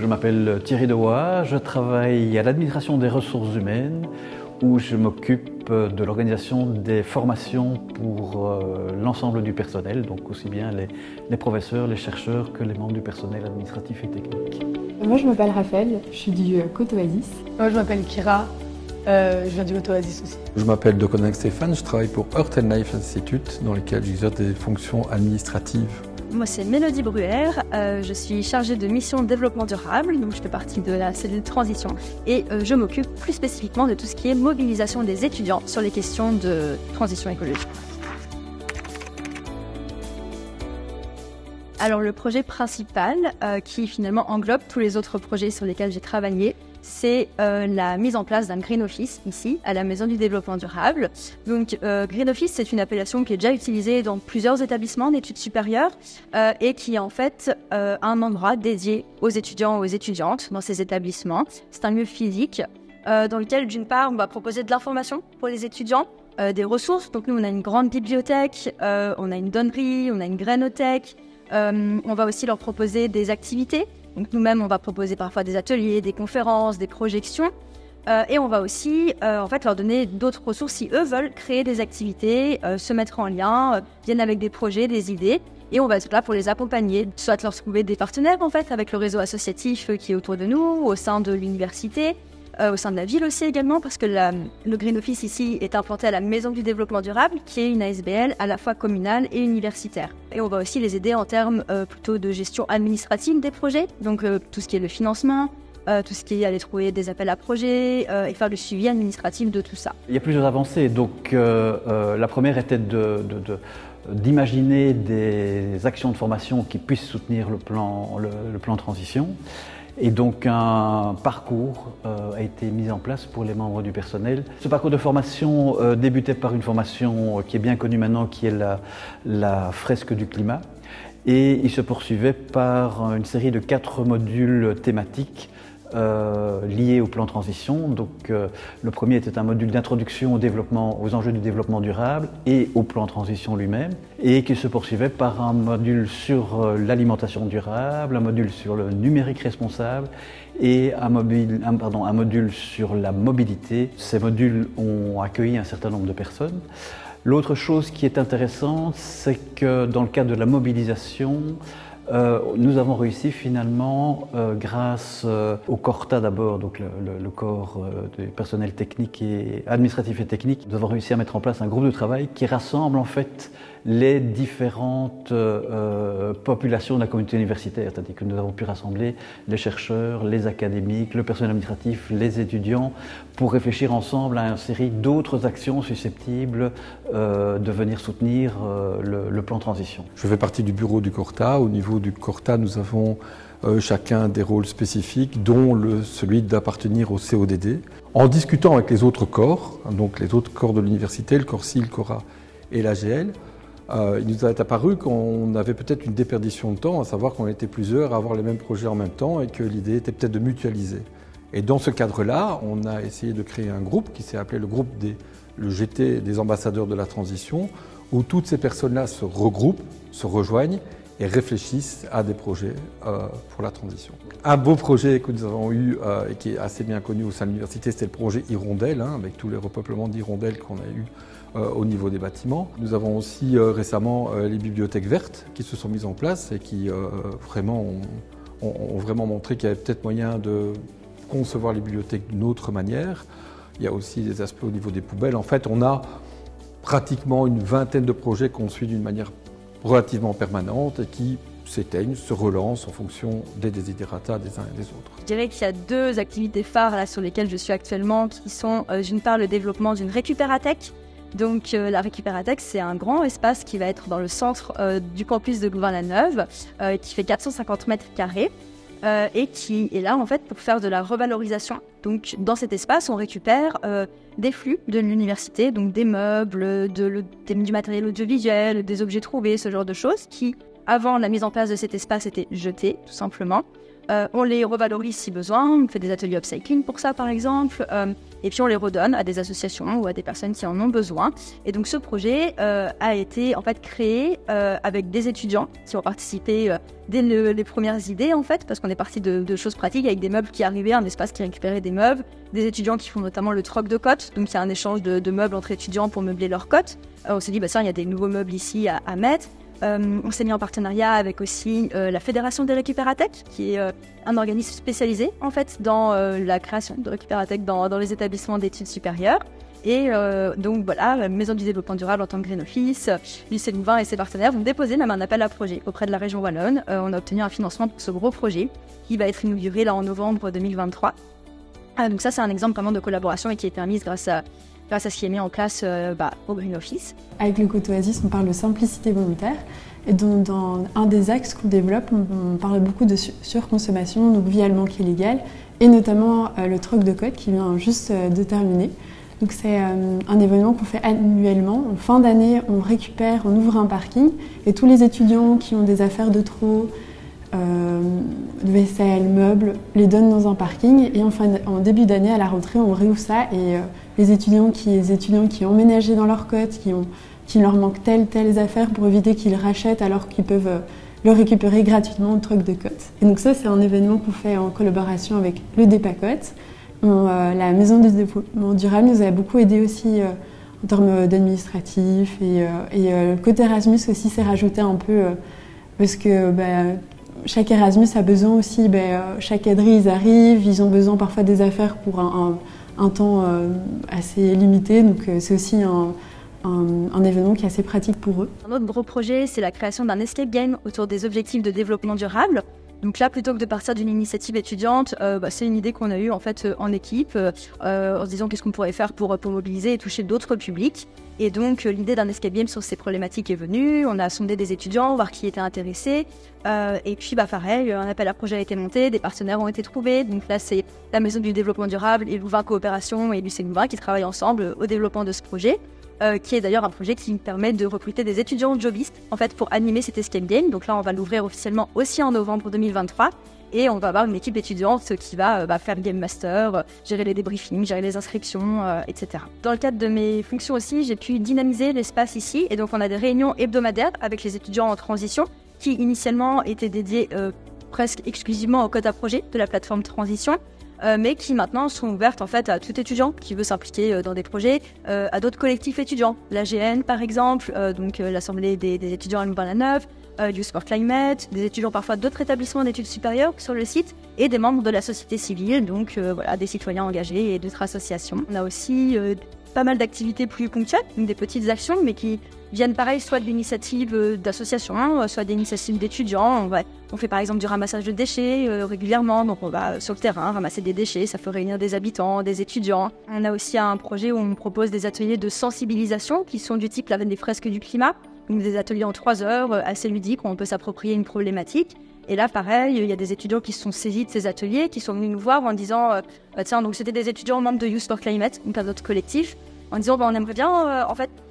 Je m'appelle Thierry Dehoy, je travaille à l'administration des ressources humaines où je m'occupe de l'organisation des formations pour l'ensemble du personnel, donc aussi bien les professeurs, les chercheurs que les membres du personnel administratif et technique. Moi je m'appelle Raphaël, je suis du Cotoasis. Moi je m'appelle Kira, je viens du Cotoasis aussi. Je m'appelle Deconinck Stéphane, je travaille pour Earth and Life Institute dans lequel j'exerce des fonctions administratives. Moi c'est Mélodie Bruer, je suis chargée de mission développement durable, donc je fais partie de la cellule transition et je m'occupe plus spécifiquement de tout ce qui est mobilisation des étudiants sur les questions de transition écologique. Alors le projet principal qui finalement englobe tous les autres projets sur lesquels j'ai travaillé, c'est la mise en place d'un Green Office ici, à la Maison du Développement Durable. Donc Green Office, c'est une appellation qui est déjà utilisée dans plusieurs établissements d'études supérieures et qui est en fait un endroit dédié aux étudiants et aux étudiantes dans ces établissements. C'est un lieu physique dans lequel d'une part on va proposer de l'information pour les étudiants, des ressources. Donc nous on a une grande bibliothèque, on a une donnerie, on a une grainothèque. On va aussi leur proposer des activités. Donc nous-mêmes, on va proposer parfois des ateliers, des conférences, des projections. Et on va aussi en fait, leur donner d'autres ressources si eux veulent créer des activités, se mettre en lien, viennent avec des projets, des idées. Et on va être là pour les accompagner, soit leur trouver des partenaires en fait, avec le réseau associatif qui est autour de nous, au sein de l'université. Au sein de la ville aussi également, parce que le Green Office ici est implanté à la Maison du Développement Durable, qui est une ASBL à la fois communale et universitaire. Et on va aussi les aider en termes plutôt de gestion administrative des projets, donc tout ce qui est le financement, tout ce qui est aller trouver des appels à projets et faire le suivi administratif de tout ça. Il y a plusieurs avancées, donc la première était d'imaginer des actions de formation qui puissent soutenir le plan transition. Et donc un parcours a été mis en place pour les membres du personnel. Ce parcours de formation débutait par une formation qui est bien connue maintenant, qui est la fresque du climat. Et il se poursuivait par une série de 4 modules thématiques liés au plan transition. Donc le premier était un module d'introduction aux enjeux du développement durable et au plan transition lui-même, et qui se poursuivait par un module sur l'alimentation durable, un module sur le numérique responsable et un module sur la mobilité. Ces modules ont accueilli un certain nombre de personnes. L'autre chose qui est intéressante, c'est que dans le cadre de la mobilisation, nous avons réussi finalement, grâce au CORTA d'abord, donc le corps du personnel technique et administratif et technique, nous avons réussi à mettre en place un groupe de travail qui rassemble en fait les différentes populations de la communauté universitaire, c'est-à-dire que nous avons pu rassembler les chercheurs, les académiques, le personnel administratif, les étudiants, pour réfléchir ensemble à une série d'autres actions susceptibles de venir soutenir le plan transition. Je fais partie du bureau du CORTA. Au niveau du CORTA, nous avons chacun des rôles spécifiques, dont celui d'appartenir au CODD. En discutant avec les autres corps, donc les autres corps de l'université, le CORCI, le CORA et l'AGL, il nous est apparu qu'on avait peut-être une déperdition de temps, à savoir qu'on était plusieurs à avoir les mêmes projets en même temps et que l'idée était peut-être de mutualiser. Et dans ce cadre-là, on a essayé de créer un groupe qui s'est appelé le GT des ambassadeurs de la transition, où toutes ces personnes-là se regroupent, se rejoignent et réfléchissent à des projets pour la transition. Un beau projet que nous avons eu et qui est assez bien connu au sein de l'université, c'était le projet Hirondelle, avec tous les repeuplements d'hirondelles qu'on a eu au niveau des bâtiments. Nous avons aussi récemment les bibliothèques vertes qui se sont mises en place et qui ont vraiment montré qu'il y avait peut-être moyen de concevoir les bibliothèques d'une autre manière. Il y a aussi des aspects au niveau des poubelles. En fait, on a pratiquement une vingtaine de projets qu'on suit d'une manière relativement permanente et qui s'éteignent, se relancent en fonction des desiderata des uns et des autres. Je dirais qu'il y a 2 activités phares là, sur lesquelles je suis actuellement, qui sont d'une part le développement d'une récupérathèque. Donc la récupérathèque, c'est un grand espace qui va être dans le centre du campus de Louvain-la-Neuve, qui fait 450 mètres carrés. Et qui est là en fait pour faire de la revalorisation. Donc dans cet espace, on récupère des flux de l'université, donc des meubles, du matériel audiovisuel, des objets trouvés, ce genre de choses qui, avant la mise en place de cet espace, étaient jetés tout simplement. On les revalorise si besoin, on fait des ateliers upcycling pour ça par exemple, et puis on les redonne à des associations ou à des personnes qui en ont besoin. Et donc ce projet a été en fait créé avec des étudiants qui ont participé dès les premières idées en fait, parce qu'on est parti de choses pratiques avec des meubles qui arrivaient, un espace qui récupérait des meubles, des étudiants qui font notamment le troc de cotes, donc il y a un échange de meubles entre étudiants pour meubler leurs cotes. On s'est dit bah ça, il y a des nouveaux meubles ici à mettre. On s'est mis en partenariat avec aussi la Fédération des Récupératech, qui est un organisme spécialisé en fait dans la création de récupératech dans les établissements d'études supérieures. Et donc voilà, la Maison du Développement Durable en tant que Green Office, lycée Louvain et ses partenaires vont déposer même un appel à projet auprès de la région wallonne. On a obtenu un financement pour ce gros projet qui va être inauguré là en novembre 2023. Donc ça, c'est un exemple vraiment de collaboration et qui est permise grâce à ce qui est mis en place au Green Office. Avec le Cotoasis, on parle de simplicité volontaire. Et donc, dans un des axes qu'on développe, on parle beaucoup de surconsommation, donc via le manque illégal, et notamment le troc de cotes qui vient juste de terminer. Donc c'est un événement qu'on fait annuellement. En fin d'année, on ouvre un parking, et tous les étudiants qui ont des affaires de trop, de vaisselle, meubles, les donnent dans un parking. Et en début d'année, à la rentrée, on réouvre ça, et les étudiants qui ont emménagé dans leur cote, qui leur manquent telles affaires pour éviter qu'ils rachètent alors qu'ils peuvent le récupérer gratuitement au troc de cotes. Et donc ça, c'est un événement qu'on fait en collaboration avec le Dépacote. La Maison du Développement Durable nous a beaucoup aidé aussi en termes d'administratif, et le côté Erasmus aussi s'est rajouté un peu parce que chaque Erasmus a besoin aussi, chaque aiderie ils arrivent, ils ont besoin parfois des affaires pour un temps assez limité, donc c'est aussi un événement qui est assez pratique pour eux. Un autre gros projet, c'est la création d'un escape game autour des objectifs de développement durable. Donc là, plutôt que de partir d'une initiative étudiante, c'est une idée qu'on a eue en fait en équipe, en se disant qu'est-ce qu'on pourrait faire pour mobiliser et toucher d'autres publics. Et donc l'idée d'un escape game sur ces problématiques est venue. On a sondé des étudiants, voir qui était intéressé. Et puis pareil, un appel à projet a été monté, des partenaires ont été trouvés. Donc là, c'est la Maison du Développement Durable et Louvain Coopération et lycée Louvain qui travaillent ensemble au développement de ce projet. Qui est d'ailleurs un projet qui permet de recruter des étudiants jobistes en fait pour animer cet escape game. Donc là, on va l'ouvrir officiellement aussi en novembre 2023 et on va avoir une équipe étudiante qui va faire le game master, gérer les débriefings, gérer les inscriptions, etc. Dans le cadre de mes fonctions aussi, j'ai pu dynamiser l'espace ici et donc on a des réunions hebdomadaires avec les étudiants en transition qui initialement étaient dédiées presque exclusivement au code à projet de la plateforme Transition. Mais qui maintenant sont ouvertes en fait à tout étudiant qui veut s'impliquer dans des projets, à d'autres collectifs étudiants, l'AGN par exemple, donc l'Assemblée des étudiants à Louvain-la-Neuve, Youth for Climate, des étudiants parfois d'autres établissements d'études supérieures sur le site et des membres de la société civile, donc des citoyens engagés et d'autres associations. On a aussi pas mal d'activités plus ponctuelles, donc des petites actions, mais qui viennent pareil, soit de l'initiative d'associations, soit d'initiatives d'étudiants. On fait par exemple du ramassage de déchets régulièrement, donc on va sur le terrain ramasser des déchets, ça fait réunir des habitants, des étudiants. On a aussi un projet où on propose des ateliers de sensibilisation qui sont du type des fresques du climat, donc des ateliers en 3 heures assez ludiques où on peut s'approprier une problématique. Et là, pareil, il y a des étudiants qui se sont saisis de ces ateliers, qui sont venus nous voir en disant tiens, donc c'était des étudiants membres de Youth for Climate, donc un autre collectif, en disant on aimerait bien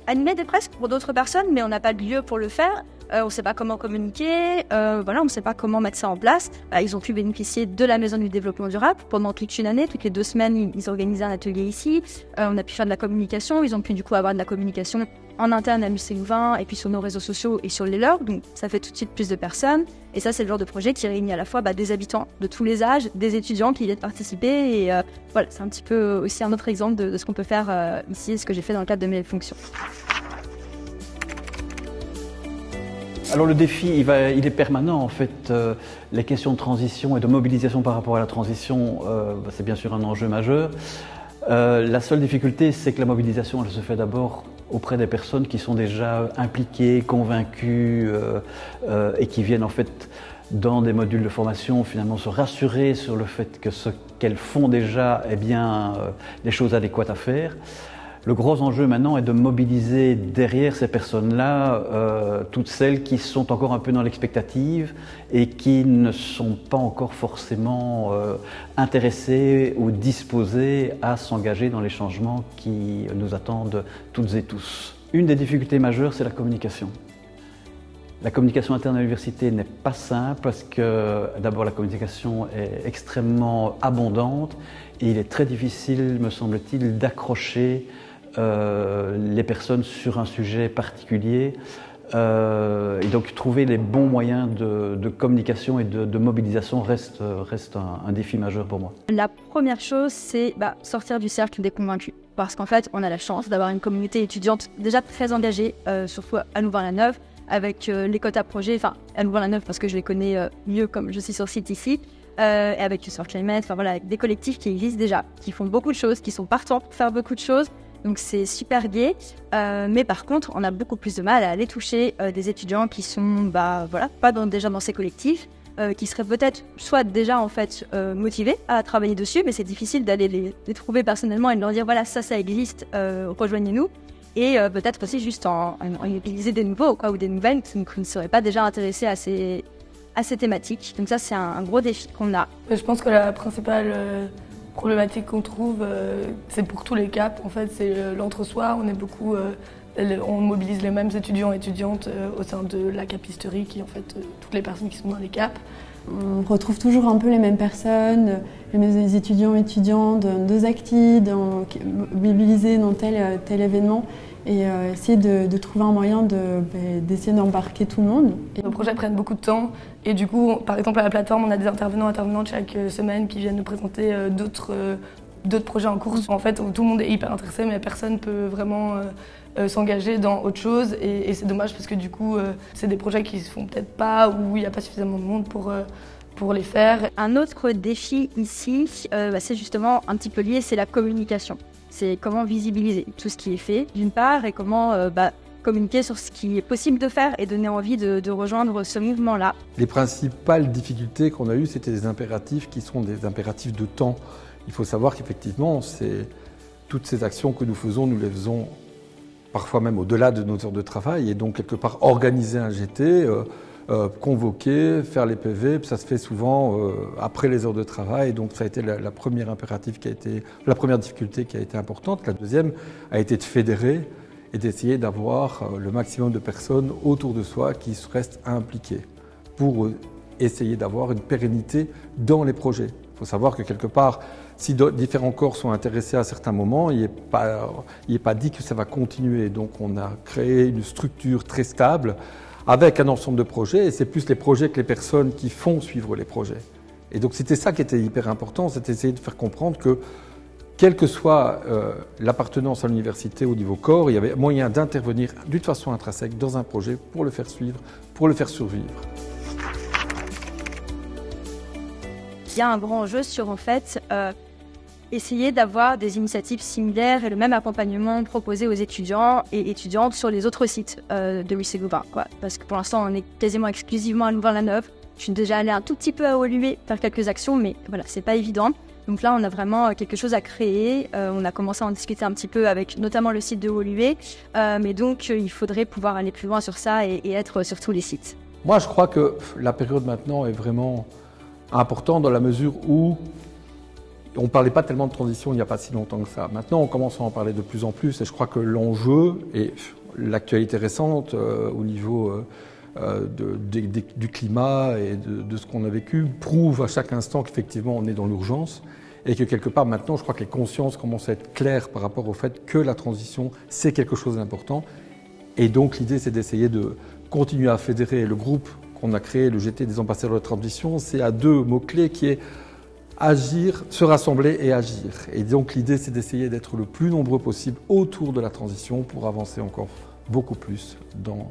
animer des fresques pour d'autres personnes, mais on n'a pas de lieu pour le faire. On ne sait pas comment communiquer, on ne sait pas comment mettre ça en place. Ils ont pu bénéficier de la Maison du Développement Durable pendant toute une année, toutes les 2 semaines, ils organisaient un atelier ici. On a pu faire de la communication, ils ont pu du coup avoir de la communication en interne à lycée Louvain et puis sur nos réseaux sociaux et sur les leurs, donc ça fait tout de suite plus de personnes. Et ça, c'est le genre de projet qui réunit à la fois des habitants de tous les âges, des étudiants qui viennent participer. Et c'est un petit peu aussi un autre exemple de ce qu'on peut faire ici, ce que j'ai fait dans le cadre de mes fonctions. Alors le défi, il est permanent en fait. Les questions de transition et de mobilisation par rapport à la transition, c'est bien sûr un enjeu majeur. La seule difficulté, c'est que la mobilisation, elle se fait d'abord auprès des personnes qui sont déjà impliquées, convaincues et qui viennent en fait dans des modules de formation finalement se rassurer sur le fait que ce qu'elles font déjà est bien des choses adéquates à faire. Le gros enjeu maintenant est de mobiliser derrière ces personnes-là toutes celles qui sont encore un peu dans l'expectative et qui ne sont pas encore forcément intéressées ou disposées à s'engager dans les changements qui nous attendent toutes et tous. Une des difficultés majeures, c'est la communication. La communication interne à l'université n'est pas simple parce que d'abord la communication est extrêmement abondante et il est très difficile, me semble-t-il, d'accrocher les personnes sur un sujet particulier. Et donc trouver les bons moyens de communication et de mobilisation reste un défi majeur pour moi. La première chose, c'est sortir du cercle des convaincus. Parce qu'en fait, on a la chance d'avoir une communauté étudiante déjà très engagée, surtout à Louvain-la-Neuve, avec les quotas projets, enfin à Louvain-la-Neuve parce que je les connais mieux comme je suis sur site ici, et avec Youth for Climate, enfin voilà, avec des collectifs qui existent déjà, qui font beaucoup de choses, qui sont partants pour faire beaucoup de choses. Donc c'est super gai, mais par contre, on a beaucoup plus de mal à aller toucher des étudiants qui sont pas déjà dans ces collectifs, qui seraient peut-être soit déjà en fait motivés à travailler dessus, mais c'est difficile d'aller les trouver personnellement et de leur dire voilà ça existe, rejoignez-nous, et peut-être aussi juste en utiliser des nouveaux ou des nouvelles qui ne seraient pas déjà intéressés à ces thématiques. Donc ça c'est un gros défi qu'on a. Je pense que la principale problématique qu'on trouve, c'est pour tous les caps. En fait, c'est l'entre-soi. On est beaucoup, on mobilise les mêmes étudiants et étudiantes au sein de la capisterie, qui est en fait toutes les personnes qui sont dans les caps. On retrouve toujours un peu les mêmes personnes, les mêmes étudiants et étudiantes, deux actifs, mobilisés dans tel événement, et essayer de trouver un moyen d'essayer d'embarquer tout le monde. Nos projets prennent beaucoup de temps et du coup, par exemple à la plateforme, on a des intervenantes chaque semaine qui viennent nous présenter d'autres projets en cours. En fait, tout le monde est hyper intéressé, mais personne ne peut vraiment s'engager dans autre chose, et c'est dommage parce que du coup, c'est des projets qui se font peut-être pas, ou il n'y a pas suffisamment de monde pour les faire. Un autre défi ici, c'est justement un petit peu lié, c'est la communication. C'est comment visibiliser tout ce qui est fait, d'une part, et comment communiquer sur ce qui est possible de faire et donner envie de rejoindre ce mouvement-là. Les principales difficultés qu'on a eues, c'était des impératifs qui sont des impératifs de temps. Il faut savoir qu'effectivement, toutes ces actions que nous les faisons parfois même au-delà de nos heures de travail, et donc quelque part organiser un GT, convoquer, faire les PV, ça se fait souvent après les heures de travail, donc ça a été la première difficulté qui a été importante. La deuxième a été de fédérer et d'essayer d'avoir le maximum de personnes autour de soi qui restent impliquées pour essayer d'avoir une pérennité dans les projets. Il faut savoir que quelque part, si différents corps sont intéressés à certains moments, il n'est pas dit que ça va continuer. Donc on a créé une structure très stable avec un ensemble de projets, et c'est plus les projets que les personnes qui font suivre les projets. Et donc c'était ça qui était hyper important, c'était essayer de faire comprendre que quelle que soit l'appartenance à l'université au niveau corps, il y avait moyen d'intervenir d'une façon intrinsèque dans un projet pour le faire suivre, pour le faire survivre. Il y a un grand enjeu sur en fait essayer d'avoir des initiatives similaires et le même accompagnement proposé aux étudiants et étudiantes sur les autres sites de lycée Louvain, parce que pour l'instant on est quasiment exclusivement à Louvain-la-Neuve. Je suis déjà allée un tout petit peu à Woluwe faire quelques actions, mais voilà, c'est pas évident. Donc là, on a vraiment quelque chose à créer. On a commencé à en discuter un petit peu avec notamment le site de Woluwe, mais donc il faudrait pouvoir aller plus loin sur ça et être sur tous les sites. Moi, je crois que la période maintenant est vraiment importante dans la mesure où on ne parlait pas tellement de transition il n'y a pas si longtemps que ça. Maintenant, on commence à en parler de plus en plus, et je crois que l'enjeu et l'actualité récente au niveau du climat et de ce qu'on a vécu prouve à chaque instant qu'effectivement on est dans l'urgence, et que quelque part maintenant je crois que les consciences commencent à être claires par rapport au fait que la transition c'est quelque chose d'important, et donc l'idée c'est d'essayer de continuer à fédérer. Le groupe qu'on a créé, le GT des ambassadeurs de la transition, c'est à deux mots-clés qui est agir, se rassembler et agir. Et donc l'idée c'est d'essayer d'être le plus nombreux possible autour de la transition pour avancer encore beaucoup plus dans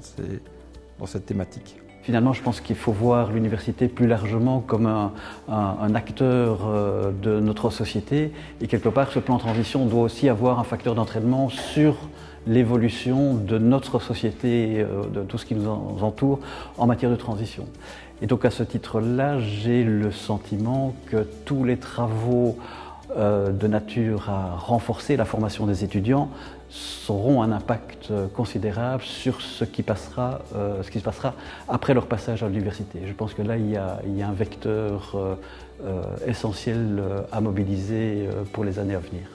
cette thématique. Finalement, je pense qu'il faut voir l'université plus largement comme un acteur de notre société, et quelque part ce plan de transition doit aussi avoir un facteur d'entraînement sur l'évolution de notre société, de tout ce qui nous entoure en matière de transition. Et donc à ce titre-là, j'ai le sentiment que tous les travaux de nature à renforcer la formation des étudiants auront un impact considérable sur ce qui se passera après leur passage à l'université. Je pense que là, il y a un vecteur essentiel à mobiliser pour les années à venir.